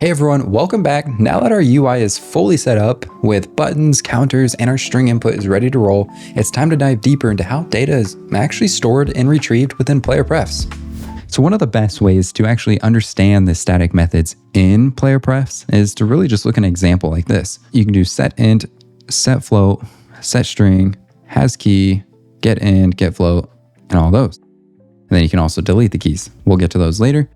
Hey everyone, welcome back. Now that our UI is fully set up with buttons, counters, and our string input is ready to roll, it's time to dive deeper into how data is actually stored and retrieved within PlayerPrefs. So one of the best ways to actually understand the static methods in PlayerPrefs is to really just look at an example like this. You can do SetInt, SetFloat, SetString, HasKey, GetInt, GetFloat, and all those. And then you can also delete the keys. We'll get to those later.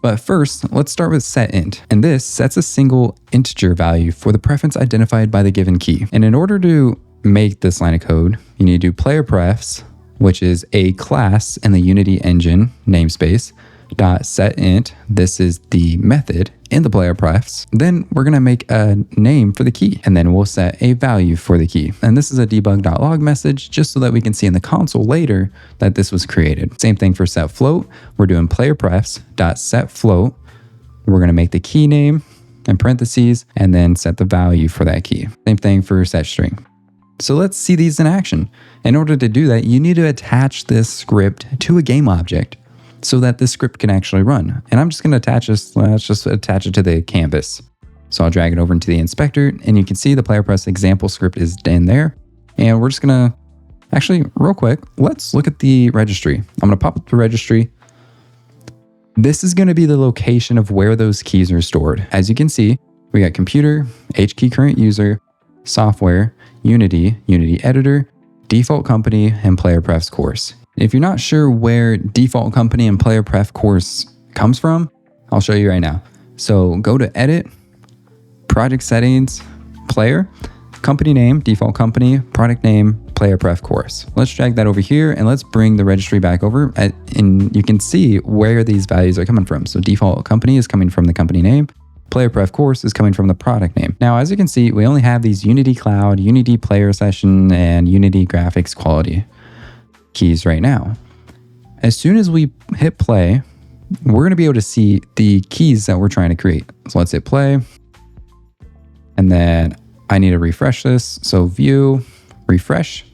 But first, let's start with SetInt. And this sets a single integer value for the preference identified by the given key. And in order to make this line of code, you need to do PlayerPrefs, which is a class in the Unity engine namespace, .setInt. This is the method in the PlayerPrefs. Then we're going to make a name for the key, and then we'll set a value for the key. And this is a debug.log message, just so that we can see in the console later that this was created. Same thing for SetFloat. We're doing PlayerPrefs.setFloat. We're going to make the key name in parentheses, and then set the value for that key. Same thing for SetString. So let's see these in action. In order to do that, you need to attach this script to a game object so that this script can actually run. And I'm just going to attach this, let's just attach it to the canvas. So I'll drag it over into the inspector, and you can see the PlayerPrefs example script is in there. And we're just going to, actually real quick, let's look at the registry. I'm going to pop up the registry. This is going to be the location of where those keys are stored. As you can see, we got computer, HasKey current user, software, Unity, Unity editor, default company, and PlayerPrefs course. If you're not sure where default company and PlayerPref course comes from, I'll show you right now. So go to edit, project settings, player, company name, default company, product name, PlayerPref course. Let's drag that over here and let's bring the registry back over and you can see where these values are coming from. So default company is coming from the company name. PlayerPref course is coming from the product name. Now, as you can see, we only have these Unity Cloud, Unity Player Session, and Unity Graphics Quality keys right now. As soon as we hit play, we're going to be able to see the keys that we're trying to create. So let's hit play. And then I need to refresh this. So view, refresh.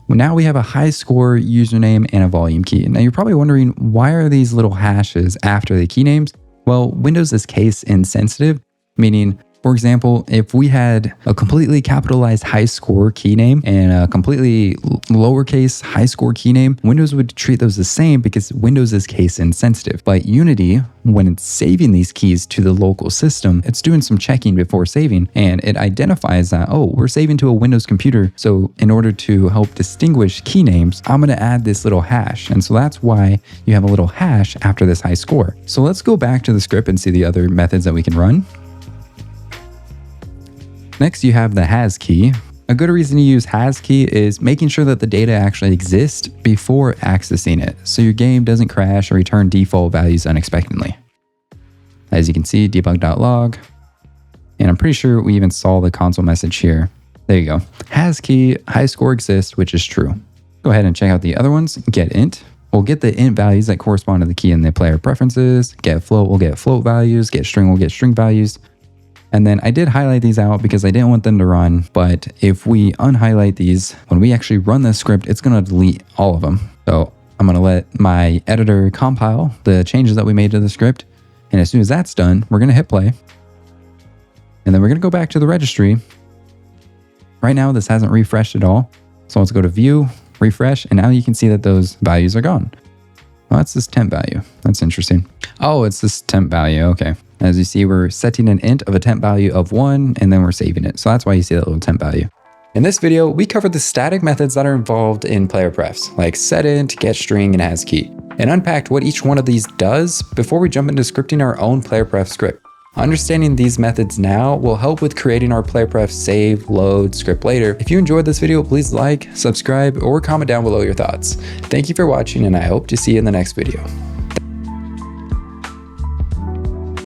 Now we have a high score username and a volume key. Now you're probably wondering, why are these little hashes after the key names? Well, Windows is case insensitive, meaning, for example, if we had a completely capitalized high score key name and a completely lowercase high score key name, Windows would treat those the same because Windows is case insensitive. But Unity, when it's saving these keys to the local system, it's doing some checking before saving, and it identifies that, oh, we're saving to a Windows computer. So in order to help distinguish key names, I'm going to add this little hash. And so that's why you have a little hash after this high score. So let's go back to the script and see the other methods that we can run. Next, you have the HasKey. A good reason to use HasKey is making sure that the data actually exists before accessing it, so your game doesn't crash or return default values unexpectedly. As you can see, debug.log, and I'm pretty sure we even saw the console message here. There you go. HasKey, high score exists, which is true. Go ahead and check out the other ones. GetInt. We'll get the int values that correspond to the key in the player preferences. GetFloat will get float values. GetString will get string values. And then I did highlight these out because I didn't want them to run, but if we unhighlight these, when we actually run this script, it's going to delete all of them. So I'm going to let my editor compile the changes that we made to the script. And as soon as that's done, we're going to hit play. And then we're going to go back to the registry. Right now, this hasn't refreshed at all. So let's go to view, refresh, and now you can see that those values are gone. Oh, that's this temp value. That's interesting. Oh, it's this temp value. Okay. As you see, we're setting an int of a temp value of 1, and then we're saving it. So that's why you see that little temp value. In this video, we covered the static methods that are involved in PlayerPrefs, like SetInt, GetString, and HasKey, and unpacked what each one of these does before we jump into scripting our own PlayerPrefs script. Understanding these methods now will help with creating our PlayerPrefs save, load, script later. If you enjoyed this video, please like, subscribe, or comment down below your thoughts. Thank you for watching, and I hope to see you in the next video.